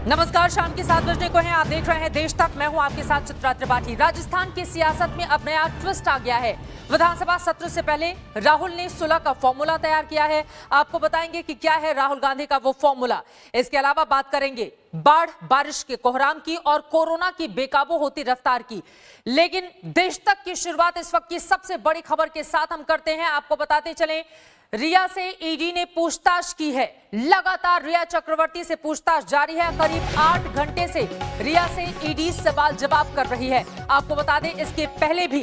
नमस्कार, शाम के 7 बजने को हैं। आप देख रहे हैं देश तक। मैं हूं आपके साथ चित्रा त्रिपाठी। राजस्थान की सियासत में अब नया ट्विस्ट आ गया है। विधानसभा सत्र से पहले राहुल ने सुलह का फॉर्मूला तैयार किया है। आपको बताएंगे कि क्या है राहुल गांधी का वो फॉर्मूला। इसके अलावा बात करेंगे बाढ़, बारिश के कोहराम की और कोरोना की बेकाबू होती रफ्तार की। लेकिन देश तक की शुरुआत इस वक्त की सबसे बड़ी खबर के साथ हम करते हैं। आपको बताते चलें, रिया से ईडी ने पूछताछ की है। लगातार रिया चक्रवर्ती से पूछताछ जारी है। करीब 8 घंटे से रिया से ईडी सवाल जवाब कर रही है। आपको बता दें, इसके पहले भी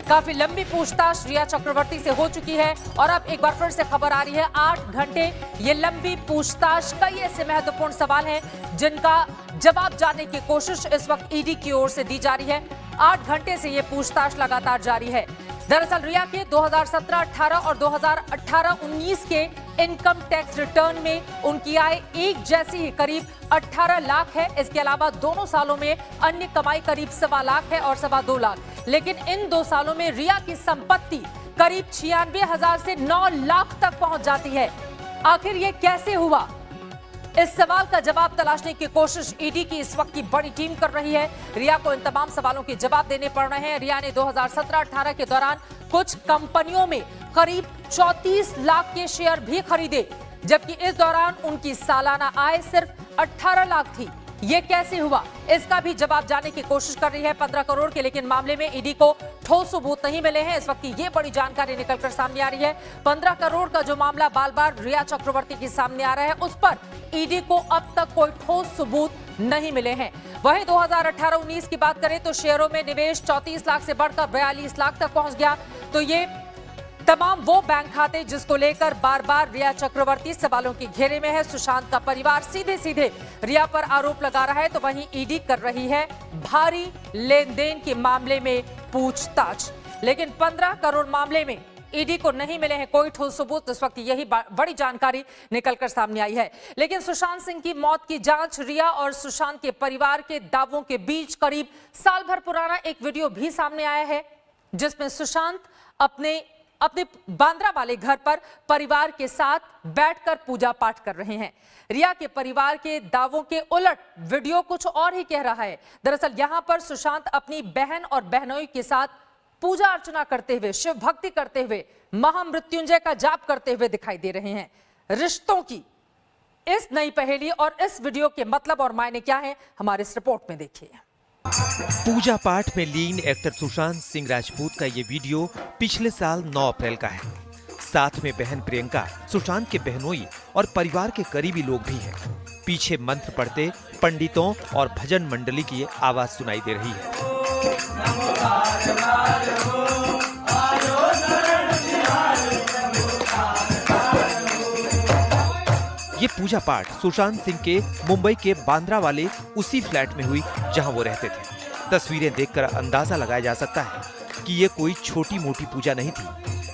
काफी लंबी पूछताछ रिया चक्रवर्ती से हो चुकी है और अब एक बार फिर से खबर आ रही है। 8 घंटे ये लंबी पूछताछ, कई ऐसे महत्वपूर्ण सवाल हैं जिनका जवाब जानने की कोशिश इस वक्त ईडी की ओर से दी जा रही है। 8 घंटे से ये पूछताछ लगातार जारी है। दरअसल रिया के 2017-18 और 2018-19 के इनकम टैक्स रिटर्न में उनकी आय एक जैसी ही करीब 18 लाख है। इसके अलावा दोनों सालों में अन्य कमाई करीब 1.25 लाख है और 2.25 लाख। लेकिन इन 2 सालों में रिया की संपत्ति करीब 96,000 से 9 लाख तक पहुंच जाती है। आखिर ये कैसे हुआ? इस सवाल का जवाब तलाशने की कोशिश ईडी की इस वक्त की बड़ी टीम कर रही है। रिया को इन तमाम सवालों के जवाब देने पड़ रहे हैं। रिया ने 2017-18 के दौरान कुछ कंपनियों में करीब 34 लाख के शेयर भी खरीदे, जबकि इस दौरान उनकी सालाना आय सिर्फ 18 लाख थी। ये कैसे हुआ, इसका भी जवाब जानने की कोशिश कर रही है 15 करोड़ के। लेकिन मामले में ईडी को ठोस सबूत नहीं मिले हैं। इस वक्त की ये बड़ी जानकारी निकलकर सामने आ रही है। 15 करोड़ का जो मामला बार बार रिया चक्रवर्ती के सामने आ रहा है, उस पर ईडी को अब तक कोई ठोस सबूत नहीं मिले हैं। वहीं 2018-19 की बात करें तो शेयरों में निवेश 34 लाख से बढ़कर 42 लाख तक पहुंच गया। तो ये तमाम वो बैंक खाते जिसको लेकर बार बार रिया चक्रवर्ती सवालों के घेरे में है। सुशांत का परिवार सीधे सीधे रिया पर आरोप लगा रहा है, तो वहीं ईडी कर रही है भारी लेन देन के मामले में पूछताछ। लेकिन 15 करोड़ मामले में ईडी को नहीं मिले हैं कोई ठोस सबूत। इस वक्त यही बड़ी जानकारी निकलकर सामने आई है। लेकिन सुशांत सिंह की मौत की जांच, रिया और सुशांत के परिवार के दावों के बीच करीब साल भर पुराना एक वीडियो भी सामने आया है, जिसमें सुशांत अपने बांद्रा वाले घर पर परिवार के साथ बैठकर पूजा पाठ कर रहे हैं। रिया के परिवार के दावों के उलट वीडियो कुछ और ही कह रहा है। दरअसल यहां पर सुशांत अपनी बहन और बहनोई के साथ पूजा अर्चना करते हुए, शिव भक्ति करते हुए, महामृत्युंजय का जाप करते हुए दिखाई दे रहे हैं। रिश्तों की इस नई पहेली और इस वीडियो के मतलब और मायने क्या है, हमारे इस रिपोर्ट में देखिए। पूजा पाठ में लीन एक्टर सुशांत सिंह राजपूत का ये वीडियो पिछले साल 9 अप्रैल का है। साथ में बहन प्रियंका, सुशांत के बहनोई और परिवार के करीबी लोग भी हैं। पीछे मंत्र पढ़ते पंडितों और भजन मंडली की आवाज सुनाई दे रही है। ये पूजा पाठ सुशांत सिंह के मुंबई के बांद्रा वाले उसी फ्लैट में हुई जहां वो रहते थे। तस्वीरें देखकर अंदाजा लगाया जा सकता है कि ये कोई छोटी मोटी पूजा नहीं थी,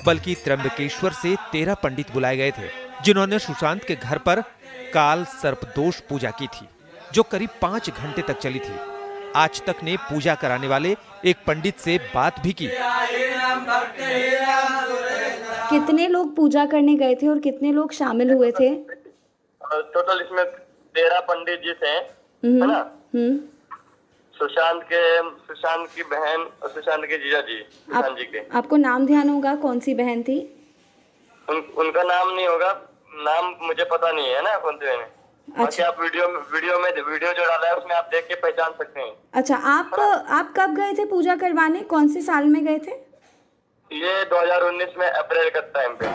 बल्कि त्र्यंबकेश्वर से 13 पंडित बुलाए गए थे, जिन्होंने सुशांत के घर पर काल सर्पदोष पूजा की थी, जो करीब 5 घंटे तक चली थी। आज तक ने पूजा कराने वाले एक पंडित से बात भी की। कितने लोग पूजा करने गए थे और कितने लोग शामिल हुए थे? टोटल इसमें 13 पंडित जी थे, है ना? सुशांत की बहन और सुशांत के जीजा जी, सुशांत जी के। आपको नाम ध्यान होगा कौन सी बहन थी? उनका नाम नहीं होगा, नाम मुझे पता नहीं है ना कौन सी बहन है। अच्छा, आप वीडियो जो डाला है उसमें आप देख के पहचान सकते हैं। अच्छा, आप कब गए थे पूजा करवाने? कौन से साल में गए थे? ये 2019 में अप्रैल का टाइम पे।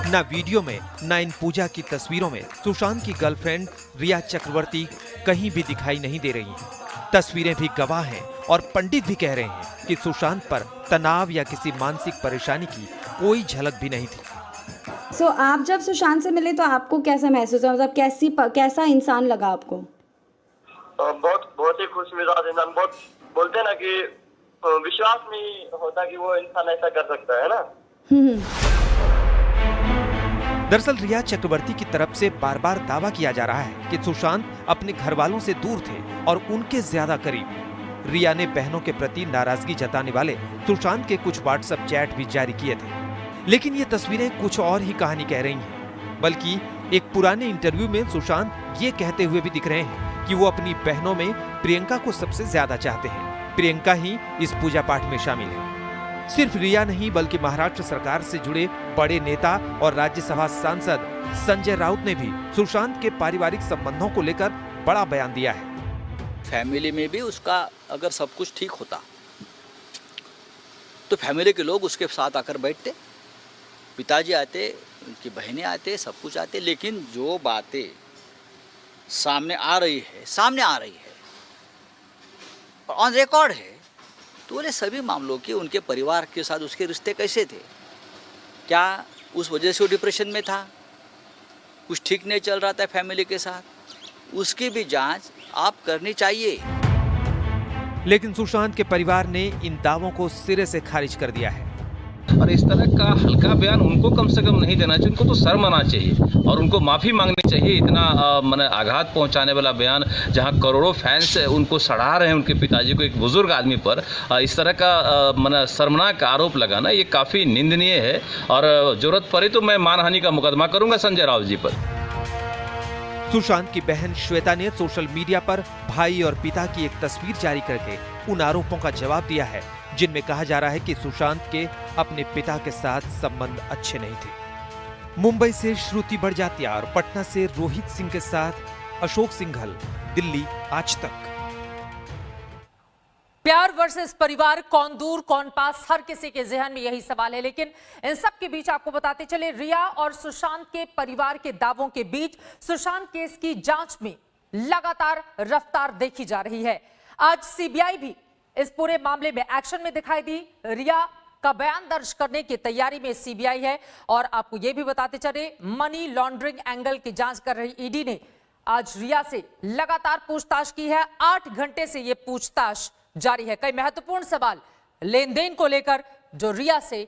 ना वीडियो में ना इन पूजा की तस्वीरों में सुशांत की गर्लफ्रेंड रिया चक्रवर्ती कहीं भी दिखाई नहीं दे रही हैं। तस्वीरें भी गवाह हैं और पंडित भी कह रहे हैं कि सुशांत पर तनाव या किसी मानसिक परेशानी की कोई झलक भी नहीं थी। आप जब सुशांत से मिले तो आपको कैसा महसूस हुआ? मतलब कैसा इंसान लगा आपको? बहुत ही खुश मिजाज इंसान। बहुत बोलते हैं ना कि विश्वास नहीं होता कि वो इंसान ऐसा कर सकता है ना। दरअसल रिया चक्रवर्ती की तरफ से बार बार दावा किया जा रहा है कि सुशांत अपने घर वालों से दूर थे और उनके ज्यादा करीब। रिया ने बहनों के प्रति नाराजगी जताने वाले सुशांत के कुछ व्हाट्सएप चैट भी जारी किए थे। लेकिन ये तस्वीरें कुछ और ही कहानी कह रही हैं। बल्कि एक पुराने इंटरव्यू में सुशांत ये कहते हुए भी दिख रहे हैं कि वो अपनी बहनों में प्रियंका को सबसे ज्यादा चाहते हैं। प्रियंका ही इस पूजा पाठ में शामिल है। सिर्फ रिया नहीं बल्कि महाराष्ट्र सरकार से जुड़े बड़े नेता और राज्यसभा सांसद संजय राउत ने भी सुशांत के पारिवारिक संबंधों को लेकर बड़ा बयान दिया है। फैमिली में भी उसका अगर सब कुछ ठीक होता तो फैमिली के लोग उसके साथ आकर बैठते, पिताजी आते, उनकी बहनें आते, सब कुछ आते, लेकिन जो बातें सामने आ रही है और ऑन रिकॉर्ड है, तो बोले सभी मामलों के उनके परिवार के साथ उसके रिश्ते कैसे थे, क्या उस वजह से वो डिप्रेशन में था, कुछ ठीक नहीं चल रहा था फैमिली के साथ, उसकी भी जांच आप करनी चाहिए। लेकिन सुशांत के परिवार ने इन दावों को सिरे से खारिज कर दिया है। और इस तरह का हल्का बयान उनको कम से कम नहीं देना चाहिए, उनको तो शर्म आना चाहिए और उनको माफ़ी मांगनी चाहिए। इतना माने आघात पहुंचाने वाला बयान, जहां करोड़ों फैंस उनको सराह रहे हैं उनके पिताजी को, एक बुजुर्ग आदमी पर इस तरह का माने शर्मनाक आरोप लगाना ये काफ़ी निंदनीय है। और जरूरत पड़े तो मैं मानहानि का मुकदमा करूंगा संजय राउत जी पर। सुशांत की बहन श्वेता ने सोशल मीडिया पर भाई और पिता की एक तस्वीर जारी करके उन आरोपों का जवाब दिया है जिनमें कहा जा रहा है कि सुशांत के अपने पिता के साथ संबंध अच्छे नहीं थे। मुंबई से श्रुति बड़जात्या और पटना से रोहित सिंह के साथ अशोक सिंघल, दिल्ली आज तक। प्यार वर्सेस परिवार, कौन दूर कौन पास, हर किसी के जहन में यही सवाल है। लेकिन इन सब के बीच आपको बताते चले, रिया और सुशांत के परिवार के दावों के बीच सुशांत केस की जांच में लगातार रफ्तार देखी जा रही है। आज सीबीआई भी इस पूरे मामले में एक्शन में दिखाई दी। रिया का बयान दर्ज करने की तैयारी में सीबीआई है। और आपको यह भी बताते चले, मनी लॉन्ड्रिंग एंगल की जांच कर रही ईडी ने आज रिया से लगातार पूछताछ की है। 8 घंटे से यह पूछताछ जारी है। कई महत्वपूर्ण सवाल लेन देन को लेकर जो रिया से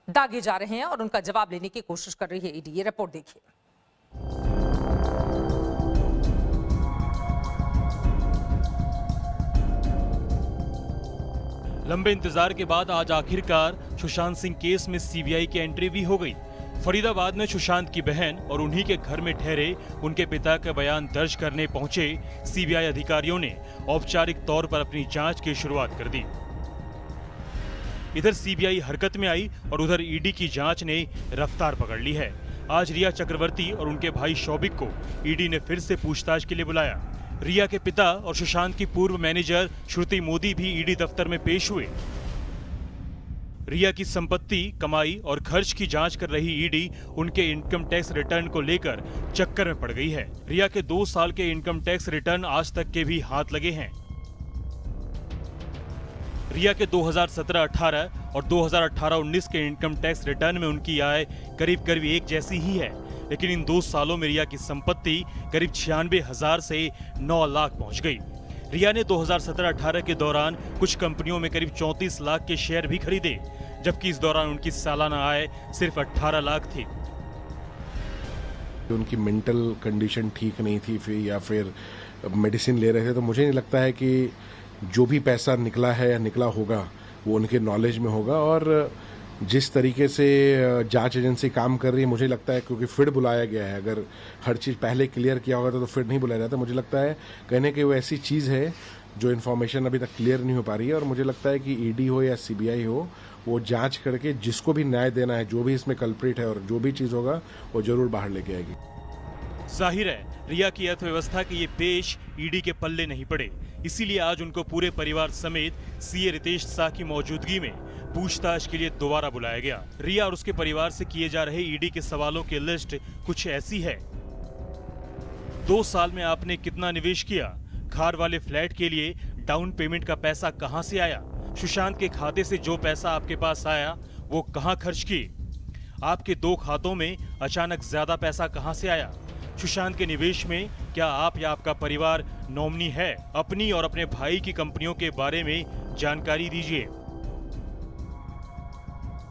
दागे जा रहे हैं और उनका जवाब लेने की कोशिश कर रही है ईडी। ये रिपोर्ट देखिए। लंबे इंतजार के बाद आज आखिरकार सुशांत सिंह केस में सीबीआई की एंट्री भी हो गई। फरीदाबाद में सुशांत की बहन और उन्हीं के घर में ठहरे उनके पिता का बयान दर्ज करने पहुंचे सीबीआई अधिकारियों ने औपचारिक तौर पर अपनी जांच की शुरुआत कर दी। इधर सीबीआई हरकत में आई और उधर ईडी की जांच ने रफ्तार पकड़ ली है। आज रिया चक्रवर्ती और उनके भाई शौबिक को ईडी ने फिर से पूछताछ के लिए बुलाया। रिया के पिता और सुशांत की पूर्व मैनेजर श्रुति मोदी भी ईडी दफ्तर में पेश हुए। रिया की संपत्ति, कमाई और खर्च की जांच कर रही ईडी उनके इनकम टैक्स रिटर्न को लेकर चक्कर में पड़ गई है। रिया के 2 साल के इनकम टैक्स रिटर्न आज तक के भी हाथ लगे हैं। रिया के 2017-18 और 2018-19 के इनकम टैक्स रिटर्न में उनकी आय करीब करीब एक जैसी ही है, लेकिन इन 2 सालों में रिया की संपत्ति करीब 96,000 से 9 लाख पहुंच गई। रिया ने 2017-18 के दौरान कुछ कंपनियों में करीब 34 लाख के शेयर भी खरीदे, जबकि इस दौरान उनकी सालाना आय सिर्फ 18 लाख थी। उनकी मेंटल कंडीशन ठीक नहीं थी या फिर मेडिसिन ले रहे थे, तो मुझे नहीं लगता है कि जो भी पैसा निकला है या निकला होगा वो उनके नॉलेज में होगा। और जिस तरीके से जांच एजेंसी काम कर रही है, मुझे लगता है क्योंकि फिर बुलाया गया है, अगर हर चीज़ पहले क्लियर किया होगा तो फिर नहीं बुलाया जाता। मुझे लगता है कहने की वो ऐसी चीज़ है जो इन्फॉर्मेशन अभी तक क्लियर नहीं हो पा रही है। और मुझे लगता है कि ईडी हो या सीबीआई हो, वो जांच करके जिसको भी न्याय देना है, जो भी इसमें कल्प्रिट है और जो भी चीज़ होगा वो जरूर बाहर लेके आएगी। जाहिर है रिया की अर्थव्यवस्था के ये पेश ईडी के पल्ले नहीं पड़े, इसीलिए आज उनको पूरे परिवार समेत सीए रितेश शाह की मौजूदगी में पूछताछ के लिए दोबारा बुलाया गया। रिया और उसके परिवार से किए जा रहे ईडी के सवालों की लिस्ट कुछ ऐसी है। 2 साल में आपने कितना निवेश किया? खार वाले फ्लैट के लिए डाउन पेमेंट का पैसा कहां से आया? सुशांत के खाते से जो पैसा आपके पास आया वो कहां खर्च किए? आपके 2 खातों में अचानक ज्यादा पैसा कहां से आया? सुशांत के निवेश में क्या आप या आपका परिवार नॉमिनी है? अपनी और अपने भाई की कंपनियों के बारे में जानकारी दीजिए।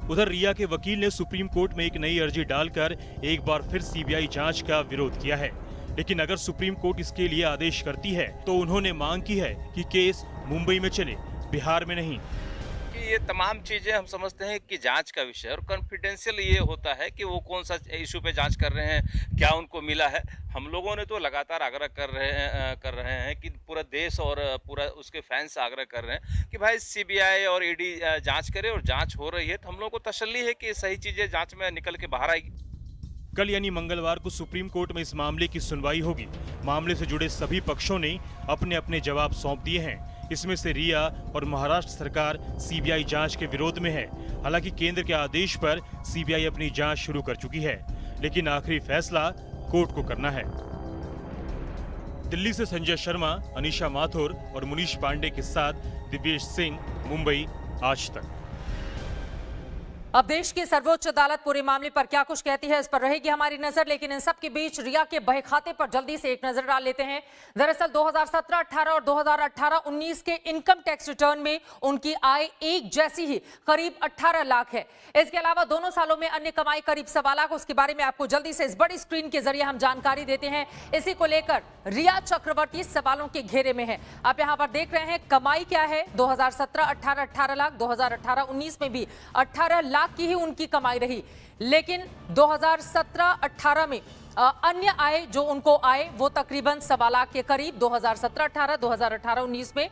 उधर रिया के वकील ने सुप्रीम कोर्ट में एक नई अर्जी डालकर एक बार फिर सीबीआई जांच का विरोध किया है, लेकिन अगर सुप्रीम कोर्ट इसके लिए आदेश करती है तो उन्होंने मांग की है कि केस मुंबई में चले, बिहार में नहीं। देखिए ये तमाम चीज़ें हम समझते हैं कि जांच का विषय और कॉन्फिडेंशियल ये होता है कि वो कौन सा इशू पे जांच कर रहे हैं, क्या उनको मिला है। हम लोगों ने तो लगातार आग्रह कर रहे हैं कि पूरा देश और पूरा उसके फैंस आग्रह कर रहे हैं कि भाई सीबीआई और ईडी जांच करे, और जांच हो रही है तो हम लोगों को तसल्ली है कि सही चीज़ें जांच में निकल के बाहर आएगी। कल यानी मंगलवार को सुप्रीम कोर्ट में इस मामले की सुनवाई होगी। मामले से जुड़े सभी पक्षों ने अपने अपने जवाब सौंप दिए हैं। इसमें से रिया और महाराष्ट्र सरकार सीबीआई जांच के विरोध में है। हालांकि केंद्र के आदेश पर सीबीआई अपनी जांच शुरू कर चुकी है, लेकिन आखिरी फैसला कोर्ट को करना है। दिल्ली से संजय शर्मा, अनीशा माथुर और मुनीश पांडे के साथ दिव्येश सिंह, मुंबई, आज तक। अब देश की सर्वोच्च अदालत पूरे मामले पर क्या कुछ कहती है, इस पर रहेगी हमारी नजर। लेकिन इन सब के बीच रिया के बहे खाते पर जल्दी से एक नजर डाल लेते हैं। दरअसल 2017-18 और 2018-19 के इनकम टैक्स रिटर्न में उनकी आय एक जैसी ही करीब 18 लाख है। इसके अलावा दोनों सालों में अन्य कमाई करीब 1.25 लाख। उसके बारे में आपको जल्दी से इस बड़ी स्क्रीन के जरिए हम जानकारी देते हैं। इसी को लेकर रिया चक्रवर्ती सवालों के घेरे में है। आप यहाँ पर देख रहे हैं कमाई क्या है। 2017-18 18 लाख, 2018-19 में भी 18 लाख की ही उनकी कमाई रही। लेकिन 2017-18 में अन्य आय जो उनको आए वो तकरीबन 1.25 लाख के करीब। 2017-18, 2018-19 में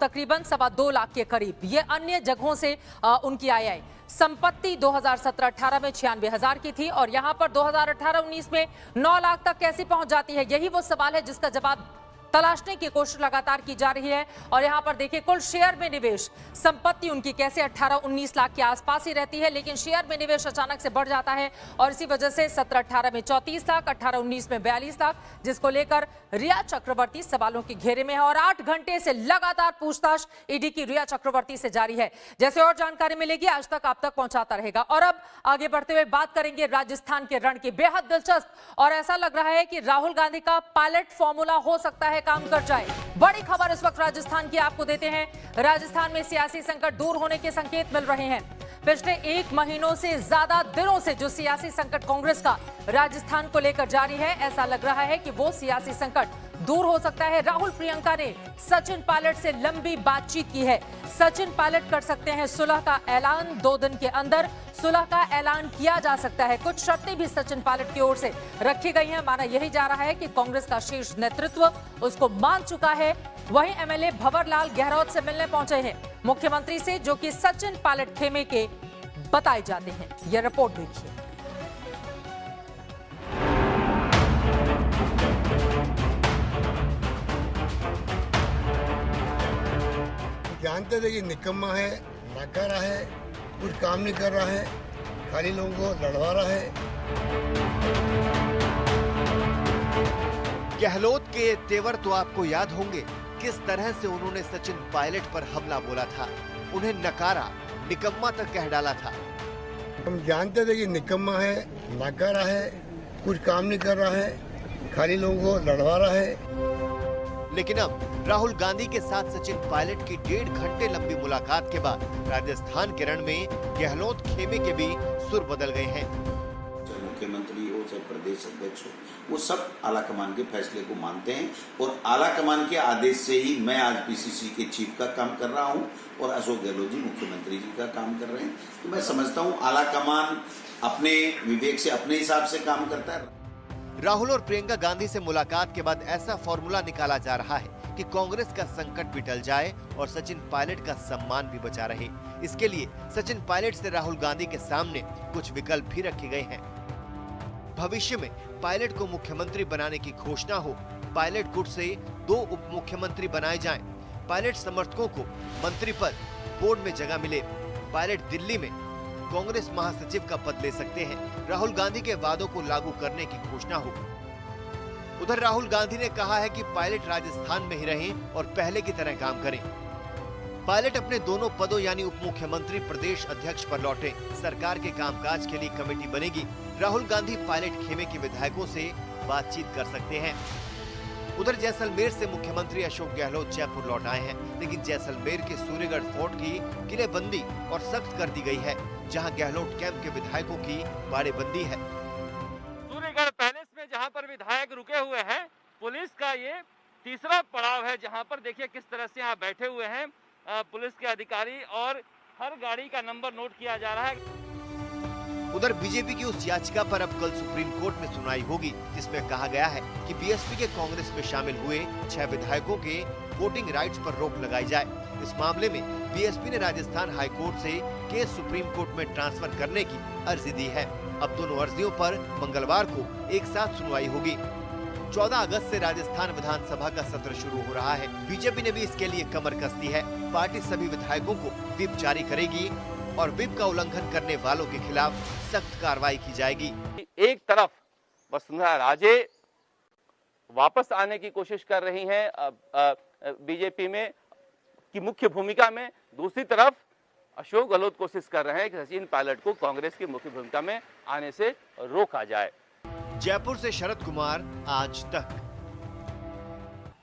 तकरीबन 2.25 लाख के करीब ये अन्य जगहों से उनकी आय आई। संपत्ति 2017-18 में 96,000 की थी और यहां पर 2018-19 में 9 लाख तक कैसे पहुंच जाती है, यही वो सवाल है जिसका जवाब तलाशने की कोशिश लगातार की जा रही है। और यहां पर देखिए कुल शेयर में निवेश, संपत्ति उनकी कैसे 18-19 लाख के आसपास ही रहती है, लेकिन शेयर में निवेश अचानक से बढ़ जाता है और इसी वजह से 17-18 में 34 लाख, 18-19 में 42 लाख, जिसको लेकर रिया चक्रवर्ती सवालों के घेरे में है। और 8 घंटे से लगातार पूछताछ ईडी की रिया चक्रवर्ती से जारी है। जैसे और जानकारी मिलेगी आज तक आप तक पहुंचाता रहेगा। और अब आगे बढ़ते हुए बात करेंगे राजस्थान के रण की। बेहद दिलचस्प और ऐसा लग रहा है कि राहुल गांधी का पायलट फॉर्मूला हो सकता है काम कर जाए। बड़ी खबर इस वक्त राजस्थान की आपको देते हैं। राजस्थान में सियासी संकट दूर होने के संकेत मिल रहे हैं। पिछले 1 महीनों से ज्यादा दिनों से जो सियासी संकट कांग्रेस का राजस्थान को लेकर जारी है, ऐसा लग रहा है कि वो सियासी संकट दूर हो सकता है। राहुल प्रियंका ने सचिन पायलट से लंबी बातचीत की है। सचिन पायलट कर सकते हैं सुलह का ऐलान। 2 दिन के अंदर सुलह का ऐलान किया जा सकता है। कुछ शर्तें भी सचिन पायलट की ओर से रखी गई हैं। माना यही जा रहा है कि कांग्रेस का शीर्ष नेतृत्व उसको मान चुका है। वहीं एमएलए भंवरलाल गहलोत से मिलने पहुंचे हैं मुख्यमंत्री से, जो कि सचिन पायलट खेमे के बताए जाते हैं। यह रिपोर्ट देखिए। जानते थे कि निकम्मा है, नाकारा है, कुछ काम नहीं कर रहा है, खाली लोगों को लड़वा रहा है। गहलोत के तेवर तो आपको याद होंगे, किस तरह से उन्होंने सचिन पायलट पर हमला बोला था, उन्हें नकारा, निकम्मा तक कह डाला था। हम जानते थे कि निकम्मा है, नाकारा है, कुछ काम नहीं कर रहा है, खाली लोगों को लड़वा रहा है। लेकिन अब राहुल गांधी के साथ सचिन पायलट की 1.5 घंटे लंबी मुलाकात के बाद राजस्थान के रण में गहलोत खेमे के भी सुर बदल गए हैं। चाहे मुख्यमंत्री हो, चाहे प्रदेश अध्यक्ष हो, वो सब आला कमान के फैसले को मानते हैं और आला कमान के आदेश से ही मैं आज पीसीसी के चीफ का काम कर रहा हूं और अशोक गहलोत जी मुख्यमंत्री जी का काम कर रहे हैं। तो मैं समझता हूं आला कमान अपने विवेक से, अपने हिसाब से काम करता है। राहुल और प्रियंका गांधी से मुलाकात के बाद ऐसा फॉर्मूला निकाला जा रहा है कि कांग्रेस का संकट भी टल जाए और सचिन पायलट का सम्मान भी बचा रहे। इसके लिए सचिन पायलट से राहुल गांधी के सामने कुछ विकल्प भी रखे गए हैं। भविष्य में पायलट को मुख्यमंत्री बनाने की घोषणा हो, पायलट गुट से 2 उप मुख्यमंत्री बनाए जाएं, पायलट समर्थकों को मंत्री पद, बोर्ड में जगह मिले, पायलट दिल्ली में कांग्रेस महासचिव का पद ले सकते हैं, राहुल गांधी के वादों को लागू करने की घोषणा हो। उधर राहुल गांधी ने कहा है कि पायलट राजस्थान में ही रहें और पहले की तरह काम करें। पायलट अपने दोनों पदों यानी उप मुख्यमंत्री, प्रदेश अध्यक्ष पर लौटे। सरकार के कामकाज के लिए कमेटी बनेगी। राहुल गांधी पायलट खेमे के विधायकों से बातचीत कर सकते हैं। उधर जैसलमेर से मुख्यमंत्री अशोक गहलोत जयपुर लौट आए हैं, लेकिन जैसलमेर के सूर्यगढ़ फोर्ट की किलेबंदी और सख्त कर दी गई है, जहां गहलोत कैंप के विधायकों की बाड़ेबंदी है। सूर्यगढ़ पैलेस में जहां पर विधायक रुके हुए हैं, पुलिस का ये तीसरा पड़ाव है, जहां पर देखिए किस तरह से यहाँ बैठे हुए हैं पुलिस के अधिकारी और हर गाड़ी का नंबर नोट किया जा रहा है। उधर बीजेपी की उस याचिका पर अब कल सुप्रीम कोर्ट में सुनवाई होगी, जिसमें कहा गया है कि बीएसपी के कांग्रेस में शामिल हुए 6 विधायकों के वोटिंग राइट्स पर रोक लगाई जाए। इस मामले में बीएसपी ने राजस्थान हाई कोर्ट से केस सुप्रीम कोर्ट में ट्रांसफर करने की अर्जी दी है। अब दोनों अर्जियों पर मंगलवार को एक साथ सुनवाई होगी। 14 अगस्त से राजस्थान विधानसभा का सत्र शुरू हो रहा है। बीजेपी ने भी इसके लिए कमर कस दी है। पार्टी सभी विधायकों को व्हिप जारी करेगी और व्हिप का उल्लंघन करने वालों के खिलाफ सख्त कार्रवाई की जाएगी। एक तरफ वसुंधरा राजे वापस आने की कोशिश कर रही हैं बीजेपी में की मुख्य भूमिका में, दूसरी तरफ अशोक गहलोत कोशिश कर रहे हैं कि सचिन पायलट को कांग्रेस की मुख्य भूमिका में आने से रोका जाए। जयपुर से शरद कुमार, आज तक।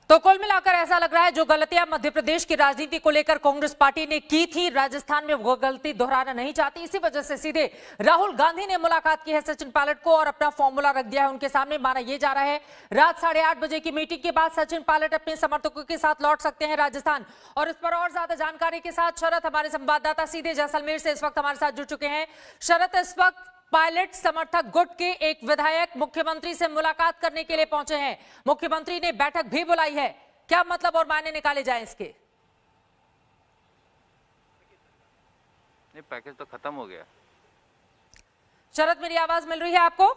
तो कुल मिलाकर ऐसा लग रहा है जो गलतियां मध्य प्रदेश की राजनीति को लेकर कांग्रेस पार्टी ने की थी, राजस्थान में वो गलती दोहराना नहीं चाहती। इसी वजह से सीधे राहुल गांधी ने मुलाकात की है सचिन पायलट को और अपना फॉर्मूला रख दिया है उनके सामने। माना यह जा रहा है रात 8:30 बजे की मीटिंग के बाद सचिन पायलट अपने समर्थकों के साथ लौट सकते हैं राजस्थान। और इस पर और ज्यादा जानकारी के साथ शरद, हमारे संवाददाता सीधे जैसलमेर से इस वक्त हमारे साथ जुड़ चुके हैं। शरद, इस वक्त पायलट समर्थक गुट के एक विधायक मुख्यमंत्री से मुलाकात करने के लिए पहुंचे हैं। मुख्यमंत्री ने बैठक भी बुलाई है, क्या मतलब और मायने निकाले जाएं इसके? ये पैकेज तो खत्म हो गया। शरद, मेरी आवाज मिल रही है आपको?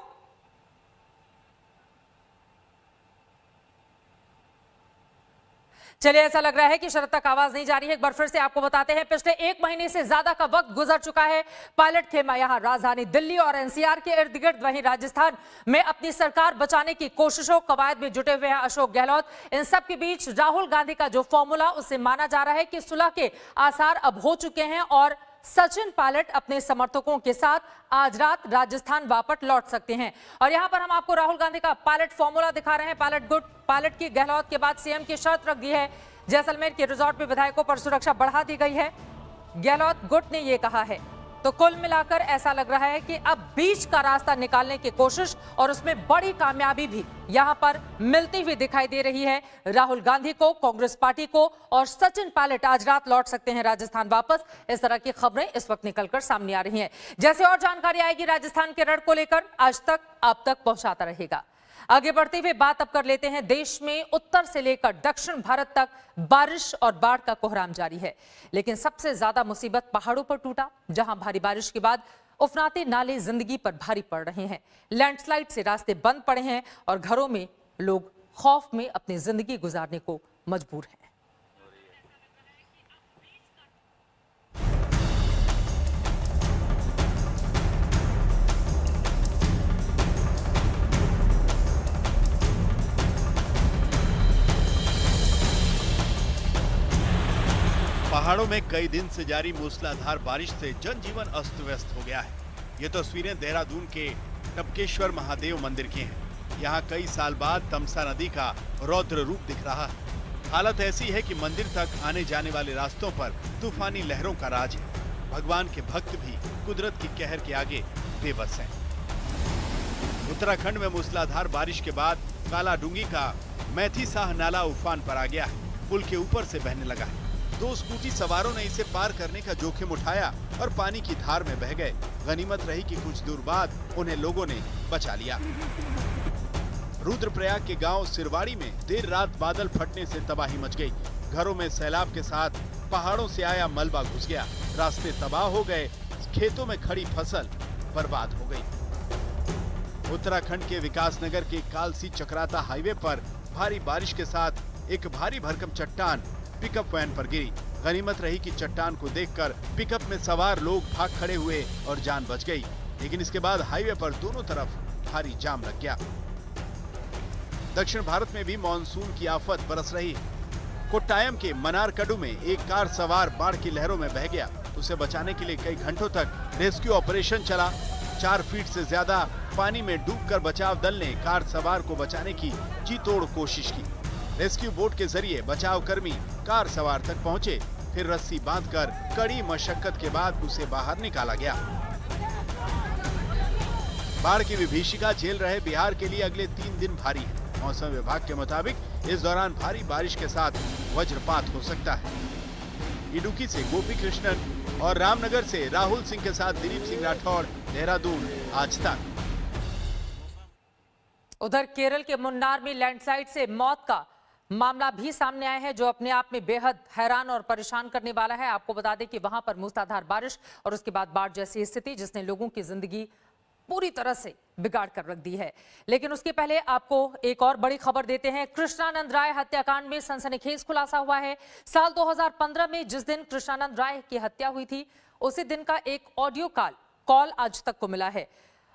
चलिए, ऐसा लग रहा है कि शरद तक आवाज नहीं जा रही है। एक बार फिर से आपको बताते हैं, पिछले 1 महीने से ज्यादा का वक्त गुजर चुका है। पायलट खेमा यहां राजधानी दिल्ली और एनसीआर के इर्द गिर्द, वहीं राजस्थान में अपनी सरकार बचाने की कोशिशों कवायद में जुटे हुए हैं अशोक गहलोत। इन सब के बीच राहुल गांधी का जो फॉर्मूला, उससे माना जा रहा है कि सुलह के आसार अब हो चुके हैं और सचिन पायलट अपने समर्थकों के साथ आज रात राजस्थान वापस लौट सकते हैं। और यहां पर हम आपको राहुल गांधी का पायलट फॉर्मूला दिखा रहे हैं। पायलट गुट, पायलट की गहलोत के बाद सीएम की शर्त रख दी है। जैसलमेर के रिजॉर्ट में विधायकों पर सुरक्षा बढ़ा दी गई है, गहलोत गुट ने यह कहा है। तो कुल मिलाकर ऐसा लग रहा है कि अब बीच का रास्ता निकालने की कोशिश और उसमें बड़ी कामयाबी भी यहां पर मिलती हुई दिखाई दे रही है राहुल गांधी को, कांग्रेस पार्टी को। और सचिन पायलट आज रात लौट सकते हैं राजस्थान वापस। इस तरह की खबरें इस वक्त निकलकर सामने आ रही हैं। जैसे और जानकारी आएगी राजस्थान के रण को लेकर, आज तक आप तक पहुंचाता रहेगा। आगे बढ़ते हुए बात अब कर लेते हैं, देश में उत्तर से लेकर दक्षिण भारत तक बारिश और बाढ़ का कोहराम जारी है। लेकिन सबसे ज्यादा मुसीबत पहाड़ों पर टूटा, जहां भारी बारिश के बाद उफनाते नाले जिंदगी पर भारी पड़ रहे हैं। लैंडस्लाइड से रास्ते बंद पड़े हैं और घरों में लोग खौफ में अपनी जिंदगी गुजारने को मजबूर हैं। पहाड़ों में कई दिन से जारी मूसलाधार बारिश से जनजीवन अस्त व्यस्त हो गया है। ये तस्वीरें देहरादून के टपकेश्वर महादेव मंदिर की हैं। यहाँ कई साल बाद तमसा नदी का रौद्र रूप दिख रहा है। हालत ऐसी है कि मंदिर तक आने जाने वाले रास्तों पर तूफानी लहरों का राज है। भगवान के भक्त भी कुदरत की कहर के आगे बेबस हैं। उत्तराखंड में मूसलाधार बारिश के बाद कालाडूंगी का मैथी साह नाला उफान पर आ गया है। पुल के ऊपर से बहने लगा है। 2 स्कूटी सवारों ने इसे पार करने का जोखिम उठाया और पानी की धार में बह गए। गनीमत रही कि कुछ दूर बाद उन्हें लोगों ने बचा लिया। रुद्रप्रयाग के गांव सिरवाड़ी में देर रात बादल फटने से तबाही मच गई। घरों में सैलाब के साथ पहाड़ों से आया मलबा घुस गया। रास्ते तबाह हो गए, खेतों में खड़ी फसल बर्बाद हो गई। उत्तराखंड के विकासनगर के कालसी चक्राता हाईवे पर भारी बारिश के साथ एक भारी भरकम चट्टान पिकअप वैन पर गिरी। गनीमत रही कि चट्टान को देखकर पिकअप में सवार लोग भाग खड़े हुए और जान बच गई। लेकिन इसके बाद हाईवे पर दोनों तरफ भारी जाम लग गया। दक्षिण भारत में भी मानसून की आफत बरस रही है। कोट्टायम के मनारकड़ू में एक कार सवार बाढ़ की लहरों में बह गया। उसे बचाने के लिए कई घंटों तक रेस्क्यू ऑपरेशन चला। 4 फीट से ज्यादा पानी में डूबकर बचाव दल ने कार सवार को बचाने की जी तोड़ कोशिश की। रेस्क्यू बोट के जरिए बचाव कर्मी कार सवार तक पहुंचे, फिर रस्सी बांधकर कड़ी मशक्कत के बाद उसे बाहर निकाला गया। बाढ़ की विभीषिका झेल रहे बिहार के लिए अगले 3 दिन भारी है। मौसम विभाग के मुताबिक इस दौरान भारी बारिश के साथ वज्रपात हो सकता है। इडुक्की से गोपी कृष्णन और रामनगर से राहुल सिंह के साथ दिलीप सिंह राठौड़, देहरादून, आज तक। उधर केरल के मुन्नार में लैंडस्लाइड से मौत का मामला भी सामने आया है, जो अपने आप में बेहद हैरान और परेशान करने वाला है। आपको बता दें कि वहां पर मूसलाधार बारिश और उसके बाद बाढ़ जैसी स्थिति, जिसने लोगों की जिंदगी पूरी तरह से बिगाड़ कर रख दी है। लेकिन उसके पहले आपको एक और बड़ी खबर देते हैं। कृष्णानंद राय हत्याकांड में सनसनीखेज खुलासा हुआ है। साल 2015 में जिस दिन कृष्णानंद राय की हत्या हुई थी, उसी दिन का एक ऑडियो कॉल आज तक को मिला है।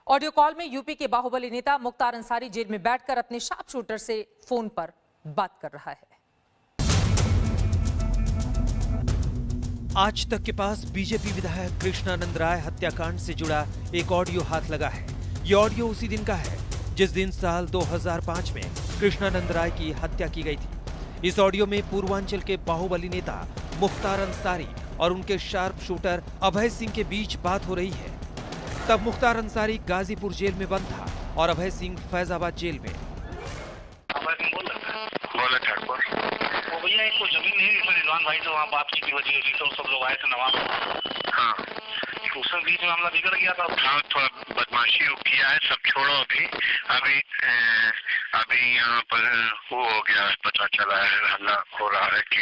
ऑडियो कॉल में यूपी के बाहुबली नेता मुख्तार अंसारी जेल में बैठकर अपने शार्प शूटर से फोन पर बात कर रहा है। आज तक के पास बीजेपी विधायक कृष्णानंद राय हत्याकांड से जुड़ा एक ऑडियो हाथ लगा है। ये ऑडियो उसी दिन का है जिस दिन साल 2005 में कृष्णानंद राय की हत्या की गई थी। इस ऑडियो में पूर्वांचल के बाहुबली नेता मुख्तार अंसारी और उनके शार्प शूटर अभय सिंह के बीच बात हो रही है। तब मुख्तार अंसारी गाजीपुर जेल में बंद था और अभय सिंह फैजाबाद जेल में। बोला ठाकुर वो भैया एक को जमीन नहीं मिली रिजवान भाई से, वहाँ बात की वजह हुई तो सब लोग आए थे नवाब। हाँ उसमें बीच में मामला बिगड़ गया था। हाँ थोड़ा बदमाशी किया है, सब छोड़ो अभी। अभी यहाँ पर वो हो गया, पता चला है, हल्ला हो रहा है कि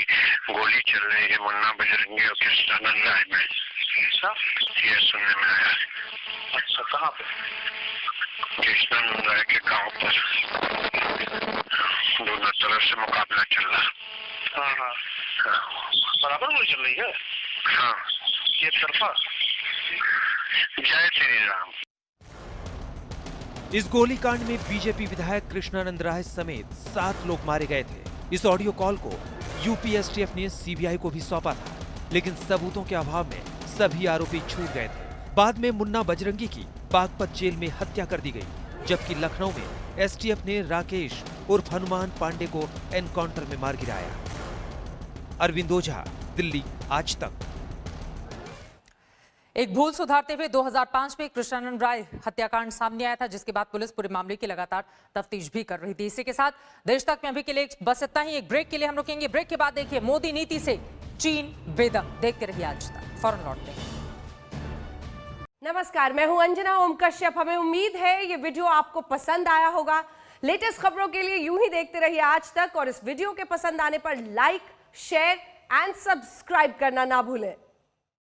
गोली चल रही है मुन्ना बजरंगी और कृष्णानंद राय में। अच्छा ये सुनने में आया है। अच्छा कहाँ पे? कृष्णानंद राय के गाँव पर दोनों तरफ से मुकाबला चल रहा। हाँ बराबर गोली चल रही है। हाँ एक तरफा। जय श्री राम। इस गोलीकांड में बीजेपी विधायक कृष्णानंद राय समेत 7 लोग मारे गए थे। इस ऑडियो कॉल को यूपी एसटीएफ ने सीबीआई को भी सौंपा था, लेकिन सबूतों के अभाव में सभी आरोपी छूट गए थे। बाद में मुन्ना बजरंगी की बागपत जेल में हत्या कर दी गई, जबकि लखनऊ में एसटीएफ ने राकेश उर्फ हनुमान पांडे को एनकाउंटर में मार गिराया। अरविंद ओझा, दिल्ली, आज तक। एक भूल सुधारते हुए 2005 में कृष्णानंद राय हत्याकांड सामने आया था, जिसके बाद पुलिस पूरे मामले की लगातार तफ्तीश भी कर रही थी। इसी के साथ देश तक में अभी के लिए बस इतना ही। एक ब्रेक के लिए हम रुकेंगे। ब्रेक के बाद देखिए मोदी नीति से चीन बेदम। देखते रहिए आज तक। फौरन लौटते हैं। नमस्कार, मैं हूं अंजना ओम कश्यप। हमें उम्मीद है ये वीडियो आपको पसंद आया होगा। लेटेस्ट खबरों के लिए यूं ही देखते रहिए आज तक, और इस वीडियो के पसंद आने पर लाइक, शेयर एंड सब्सक्राइब करना ना भूलें।